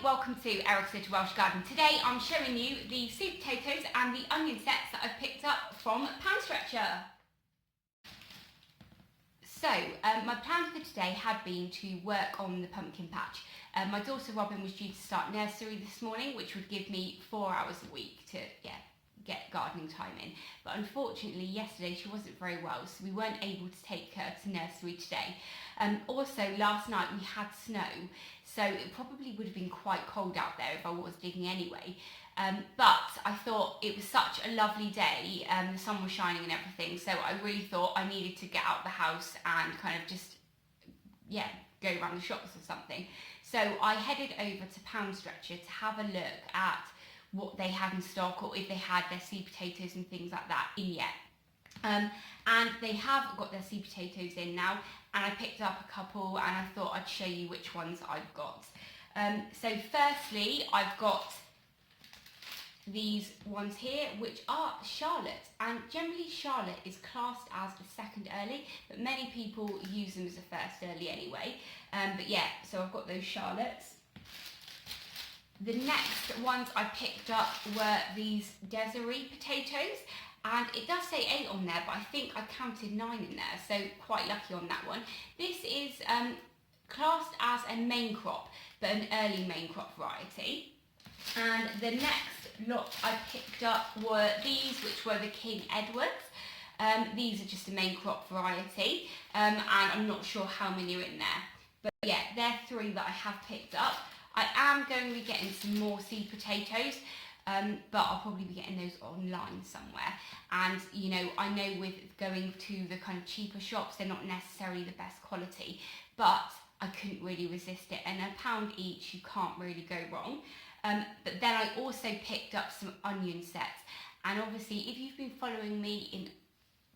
welcome to Eric's Little Welsh Garden. Today I'm showing you the sweet potatoes and the onion sets that I've picked up from Pound Stretcher. So my plan for today had been to work on the pumpkin patch. My daughter Robin was due to start nursery this morning, which would give me 4 hours a week to get gardening time in. But unfortunately yesterday she wasn't very well, so we weren't able to take her to nursery today. Also last night we had snow, so it probably would have been quite cold out there if I was digging anyway. But I thought it was such a lovely day, the sun was shining and everything, so I really thought I needed to get out the house and kind of just, go around the shops or something. So I headed over to Pound Stretcher to have a look at what they had in stock, or if they had their sweet potatoes and things like that in yet. And they have got their sweet potatoes in now, and I picked up a couple and I thought I'd show you which ones I've got. So firstly, I've got these ones here, which are Charlotte, and generally Charlotte is classed as a second early, but many people use them as a first early anyway. So I've got those Charlottes. The next ones I picked up were these Desiree potatoes, and it does say 8 on there, but I think I counted 9 in there, so quite lucky on that one. This is classed as a main crop, but an early main crop variety. And the next lot I picked up were these, which were the King Edwards. These are just a main crop variety, and I'm not sure how many are in there. But yeah, they're 3 that I have picked up. I am going to be getting some more seed potatoes, but I'll probably be getting those online somewhere. And I know with going to the kind of cheaper shops, they're not necessarily the best quality, but I couldn't really resist it. And £1 each, you can't really go wrong. But then I also picked up some onion sets, and obviously if you've been following me in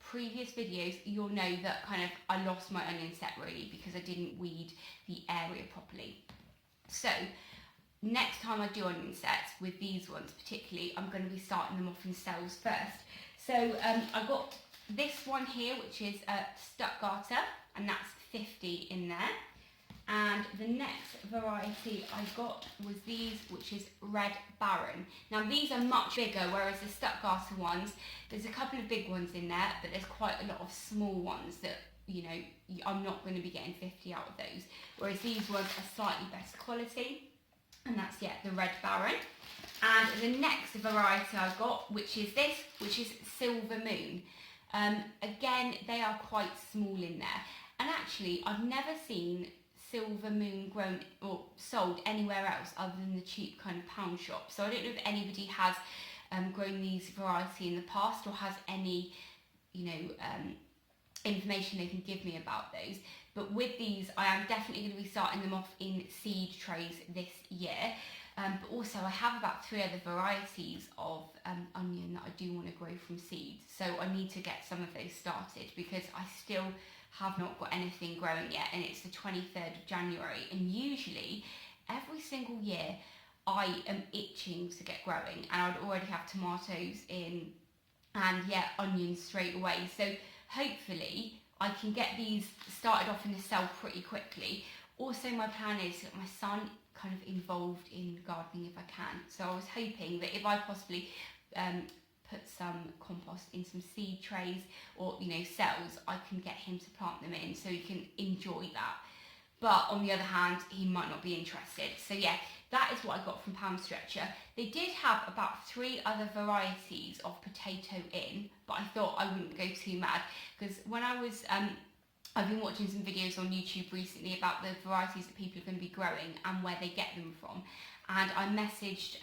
previous videos, you'll know that I lost my onion set really because I didn't weed the area properly. So next time I do onion sets with these ones particularly, I'm going to be starting them off in cells first. So I got this one here, which is Stuttgarter, and that's 50 in there. And the next variety I got was these, which is Red Baron. Now these are much bigger, whereas the Stuttgarter ones, there's a couple of big ones in there, but there's quite a lot of small ones that, I'm not going to be getting 50 out of those. Whereas these ones are slightly better quality, and that's, the Red Baron. And the next variety I got, which is this, which is Silver Moon. Again, they are quite small in there. And actually, I've never seen Silver Moon grown or sold anywhere else other than the cheap kind of pound shop. So I don't know if anybody has grown these variety in the past or has any, information they can give me about those. But with these, I am definitely going to be starting them off in seed trays this year. But also I have about 3 other varieties of onion that I do want to grow from seeds. So I need to get some of those started because I still have not got anything growing yet, and it's the 23rd of January, and usually every single year I am itching to get growing, and I would already have tomatoes in and onions straight away. So hopefully I can get these started off in the cell pretty quickly. Also my plan is to get my son kind of involved in gardening if I can. So I was hoping that if I possibly put some compost in some seed trays or cells, I can get him to plant them in so he can enjoy that. But on the other hand, he might not be interested. So that is what I got from Pound Stretcher. They did have about 3 other varieties of potato in, but I thought I wouldn't go too mad because when I've been watching some videos on YouTube recently about the varieties that people are going to be growing and where they get them from. And I messaged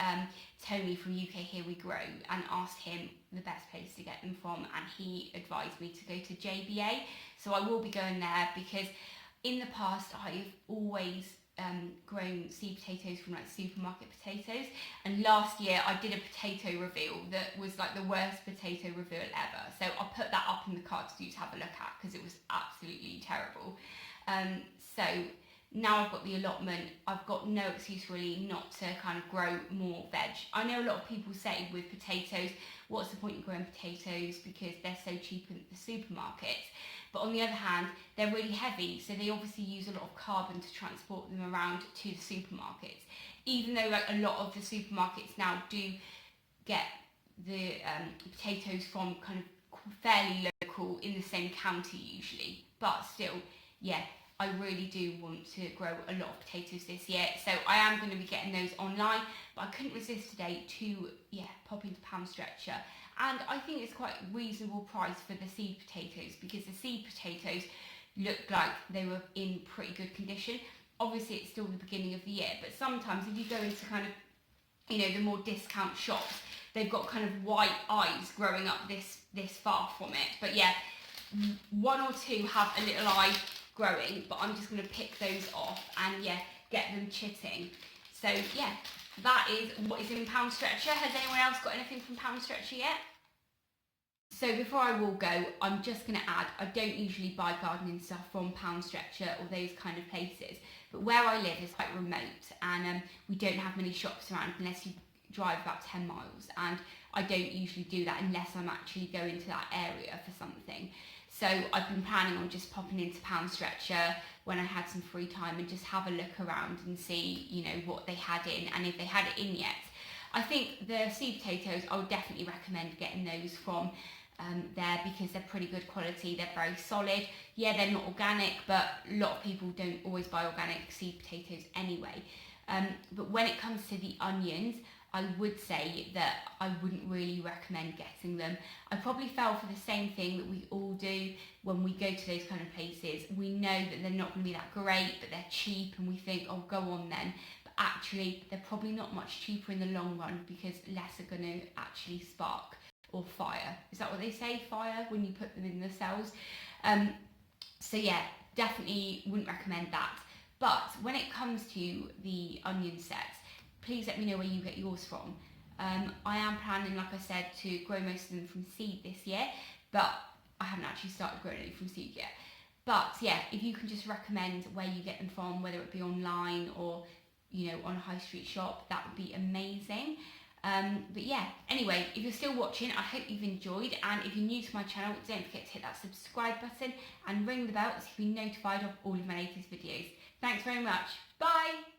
Tony from UK Here We Grow and asked him the best place to get them from, and he advised me to go to JBA. So I will be going there because in the past I've always grown seed potatoes from supermarket potatoes, and last year I did a potato reveal that was the worst potato reveal ever. So I'll put that up in the cards for you to have a look at because it was absolutely terrible. So now I've got the allotment, I've got no excuse really not to kind of grow more veg. I know a lot of people say with potatoes, what's the point in growing potatoes because they're so cheap in the supermarkets. But on the other hand, they're really heavy, so they obviously use a lot of carbon to transport them around to the supermarkets. even though like a lot of the supermarkets now do get the potatoes from kind of fairly local in the same county usually, but still, yeah, I really do want to grow a lot of potatoes this year, so I am going to be getting those online, but I couldn't resist today to, pop into Pound Stretcher, and I think it's quite a reasonable price for the seed potatoes, because the seed potatoes looked like they were in pretty good condition. Obviously it's still the beginning of the year, but sometimes if you go into kind of, the more discount shops, they've got kind of white eyes growing up this far from it. But yeah, one or two have a little eye growing, but I'm just going to pick those off and get them chitting. So yeah, that is what is in Pound Stretcher. Has anyone else got anything from Pound Stretcher yet? So before I will go, I'm just going to add, I don't usually buy gardening stuff from Pound Stretcher or those kind of places, but where I live is quite remote, and we don't have many shops around unless you drive about 10 miles, and I don't usually do that unless I'm actually going to that area for something. So I've been planning on just popping into Pound Stretcher when I had some free time and just have a look around and see, what they had in, and if they had it in yet. I think the seed potatoes, I would definitely recommend getting those from there, because they're pretty good quality, they're very solid. Yeah, they're not organic, but a lot of people don't always buy organic seed potatoes anyway. But when it comes to the onions, I would say that I wouldn't really recommend getting them. I probably fell for the same thing that we all do when we go to those kind of places. We know that they're not going to be that great, but they're cheap, and we think, oh, go on then. But actually, they're probably not much cheaper in the long run, because less are going to actually spark or fire. Is that what they say? Fire when you put them in the cells. So yeah, definitely wouldn't recommend that. But when it comes to the onion sets, please let me know where you get yours from. I am planning, like I said, to grow most of them from seed this year, but I haven't actually started growing any from seed yet. But yeah, if you can just recommend where you get them from, whether it be online or on a high street shop, that would be amazing. But yeah, anyway, if you're still watching, I hope you've enjoyed, and if you're new to my channel, don't forget to hit that subscribe button and ring the bell so you can be notified of all of my latest videos. Thanks very much. Bye!